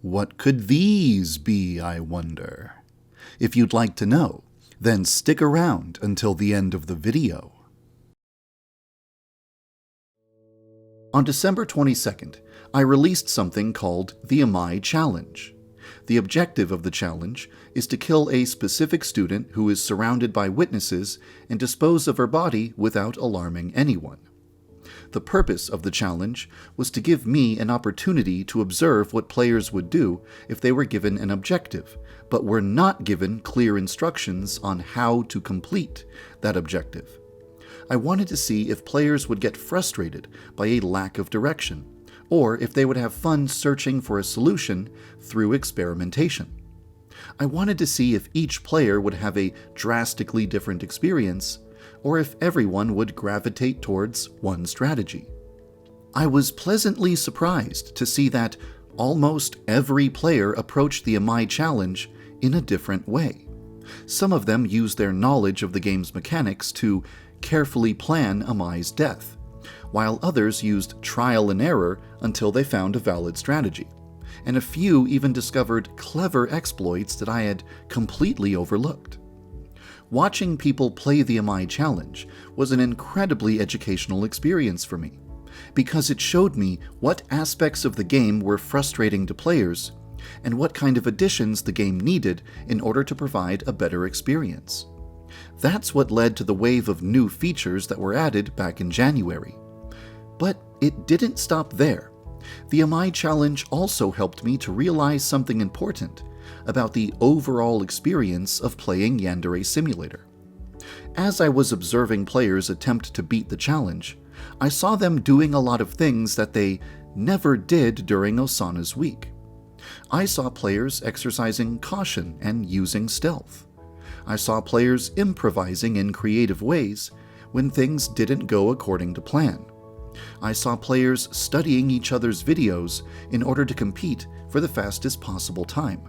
What could these be, I wonder? If you'd like to know, then stick around until the end of the video. On December 22nd, I released something called the Amai Challenge. The objective of the challenge is to kill a specific student who is surrounded by witnesses and dispose of her body without alarming anyone. The purpose of the challenge was to give me an opportunity to observe what players would do if they were given an objective, but were not given clear instructions on how to complete that objective. I wanted to see if players would get frustrated by a lack of direction, or if they would have fun searching for a solution through experimentation. I wanted to see if each player would have a drastically different experience, or if everyone would gravitate towards one strategy. I was pleasantly surprised to see that almost every player approached the Amai Challenge in a different way. Some of them used their knowledge of the game's mechanics to carefully plan Amai's death, while others used trial and error until they found a valid strategy, and a few even discovered clever exploits that I had completely overlooked. Watching people play the Amai Challenge was an incredibly educational experience for me, because it showed me what aspects of the game were frustrating to players, and what kind of additions the game needed in order to provide a better experience. That's what led to the wave of new features that were added back in January. But it didn't stop there. The Amai Challenge also helped me to realize something important about the overall experience of playing Yandere Simulator. As I was observing players attempt to beat the challenge, I saw them doing a lot of things that they never did during Osana's week. I saw players exercising caution and using stealth. I saw players improvising in creative ways when things didn't go according to plan. I saw players studying each other's videos in order to compete for the fastest possible time.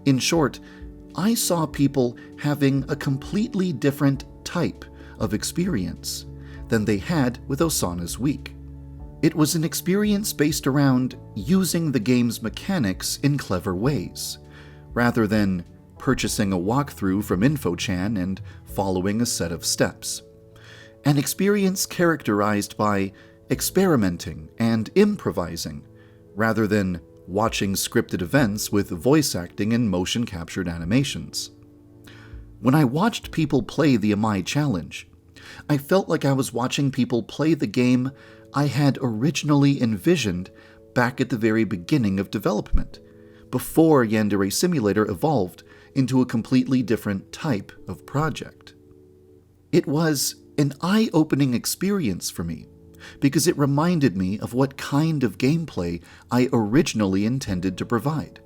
In short, I saw people having a completely different type of experience than they had with Osana's week. It was an experience based around using the game's mechanics in clever ways, rather than purchasing a walkthrough from Info-chan and following a set of steps. An experience characterized by experimenting and improvising, rather than watching scripted events with voice acting and motion-captured animations. When I watched people play the Amai Challenge, I felt like I was watching people play the game I had originally envisioned back at the very beginning of development, before Yandere Simulator evolved into a completely different type of project. It was an eye-opening experience for me, because it reminded me of what kind of gameplay I originally intended to provide,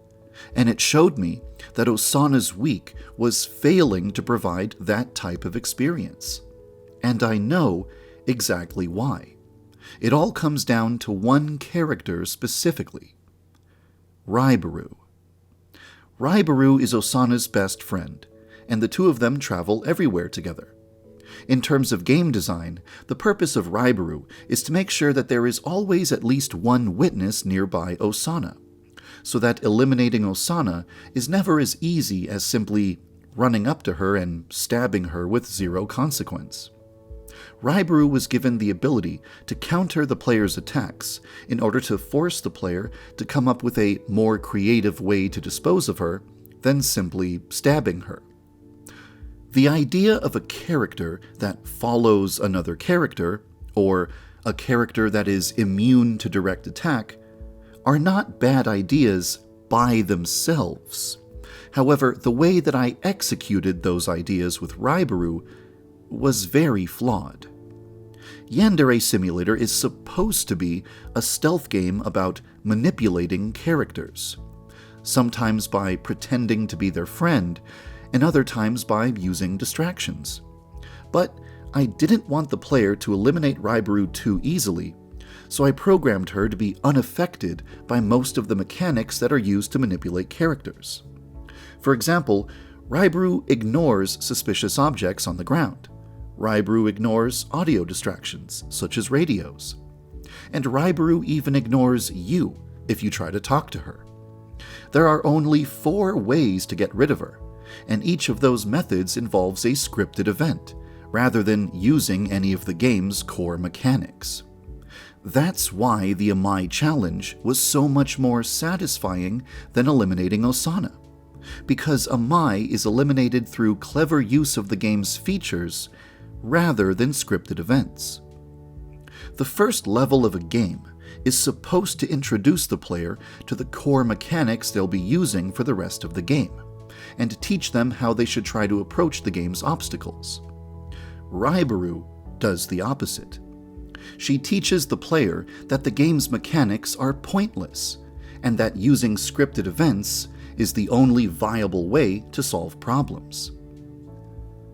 and it showed me that Osana's week was failing to provide that type of experience. And I know exactly why. It all comes down to one character specifically: Raibaru. Raibaru is Osana's best friend, and the two of them travel everywhere together. In terms of game design, the purpose of Raibaru is to make sure that there is always at least one witness nearby Osana, so that eliminating Osana is never as easy as simply running up to her and stabbing her with zero consequence. Raibaru was given the ability to counter the player's attacks in order to force the player to come up with a more creative way to dispose of her than simply stabbing her. The idea of a character that follows another character, or a character that is immune to direct attack, are not bad ideas by themselves. However, the way that I executed those ideas with Raibaru was very flawed. Yandere Simulator is supposed to be a stealth game about manipulating characters, sometimes by pretending to be their friend, and other times by using distractions. But I didn't want the player to eliminate Raibaru too easily, so I programmed her to be unaffected by most of the mechanics that are used to manipulate characters. For example, Raibaru ignores suspicious objects on the ground. Raibaru ignores audio distractions, such as radios. And Raibaru even ignores you if you try to talk to her. There are only 4 ways to get rid of her, and each of those methods involves a scripted event, rather than using any of the game's core mechanics. That's why the Amai challenge was so much more satisfying than eliminating Osana, because Amai is eliminated through clever use of the game's features rather than scripted events. The first level of a game is supposed to introduce the player to the core mechanics they'll be using for the rest of the game, and teach them how they should try to approach the game's obstacles. Raibaru does the opposite. She teaches the player that the game's mechanics are pointless, and that using scripted events is the only viable way to solve problems.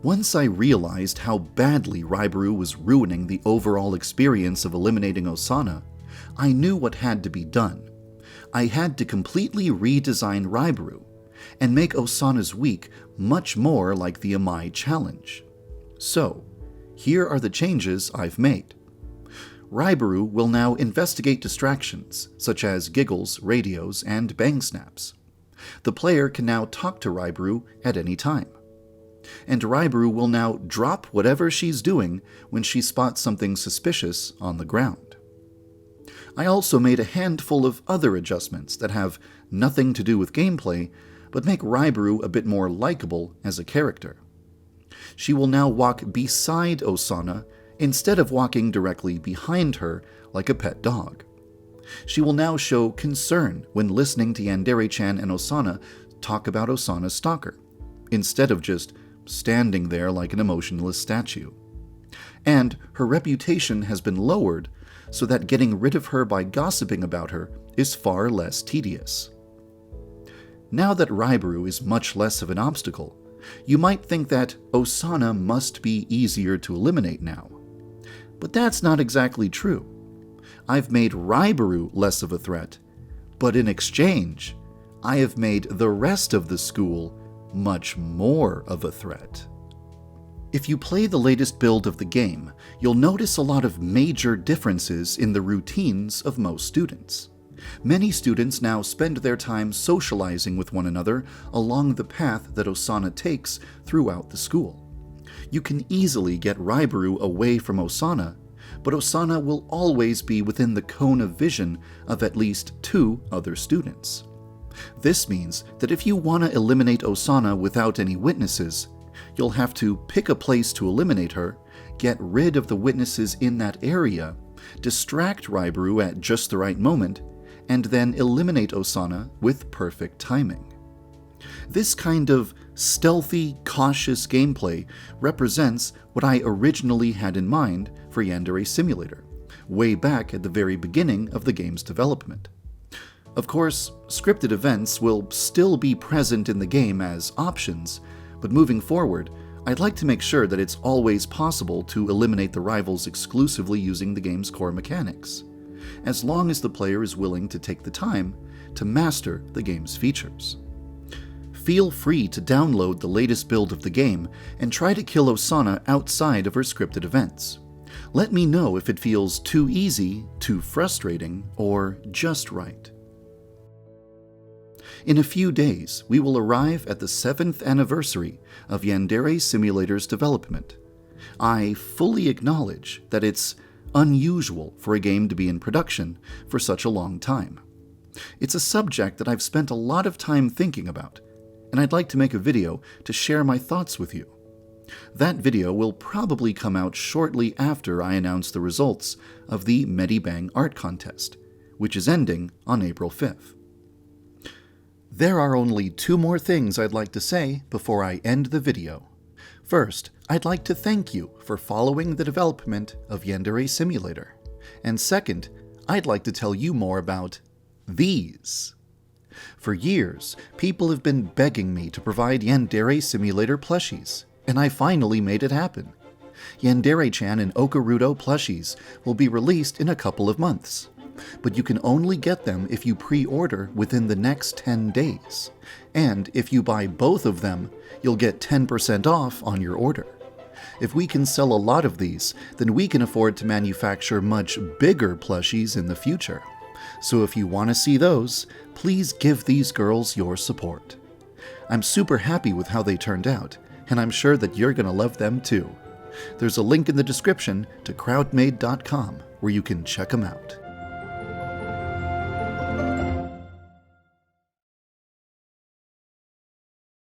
Once I realized how badly Raibaru was ruining the overall experience of eliminating Osana, I knew what had to be done. I had to completely redesign Raibaru and make Osana's week much more like the Amai challenge. So, here are the changes I've made. Raibaru will now investigate distractions, such as giggles, radios, and bang snaps. The player can now talk to Raibaru at any time. And Raibaru will now drop whatever she's doing when she spots something suspicious on the ground. I also made a handful of other adjustments that have nothing to do with gameplay, but make Raibaru a bit more likable as a character. She will now walk beside Osana instead of walking directly behind her like a pet dog. She will now show concern when listening to Yandere-chan and Osana talk about Osana's stalker, instead of just standing there like an emotionless statue. And her reputation has been lowered so that getting rid of her by gossiping about her is far less tedious. Now that Raibaru is much less of an obstacle, you might think that Osana must be easier to eliminate now. But that's not exactly true. I've made Raibaru less of a threat, but in exchange, I have made the rest of the school much more of a threat. If you play the latest build of the game, you'll notice a lot of major differences in the routines of most students. Many students now spend their time socializing with one another along the path that Osana takes throughout the school. You can easily get Raibaru away from Osana, but Osana will always be within the cone of vision of at least 2 other students. This means that if you want to eliminate Osana without any witnesses, you'll have to pick a place to eliminate her, get rid of the witnesses in that area, distract Raibaru at just the right moment, and then eliminate Osana with perfect timing. This kind of stealthy, cautious gameplay represents what I originally had in mind for Yandere Simulator, way back at the very beginning of the game's development. Of course, scripted events will still be present in the game as options, but moving forward, I'd like to make sure that it's always possible to eliminate the rivals exclusively using the game's core mechanics, as long as the player is willing to take the time to master the game's features. Feel free to download the latest build of the game and try to kill Osana outside of her scripted events. Let me know if it feels too easy, too frustrating, or just right. In a few days, we will arrive at the 7th anniversary of Yandere Simulator's development. I fully acknowledge that it's unusual for a game to be in production for such a long time. It's a subject that I've spent a lot of time thinking about, and I'd like to make a video to share my thoughts with you. That video will probably come out shortly after I announce the results of the Medibang Art Contest, which is ending on April 5th. There are only 2 more things I'd like to say before I end the video. First, I'd like to thank you for following the development of Yandere Simulator. And second, I'd like to tell you more about these. For years, people have been begging me to provide Yandere Simulator plushies, and I finally made it happen. Yandere-chan and Okarudo plushies will be released in a couple of months, but you can only get them if you pre-order within the next 10 days. And if you buy both of them, you'll get 10% off on your order. If we can sell a lot of these, then we can afford to manufacture much bigger plushies in the future. So if you want to see those, please give these girls your support. I'm super happy with how they turned out, and I'm sure that you're going to love them too. There's a link in the description to crowdmade.com where you can check them out.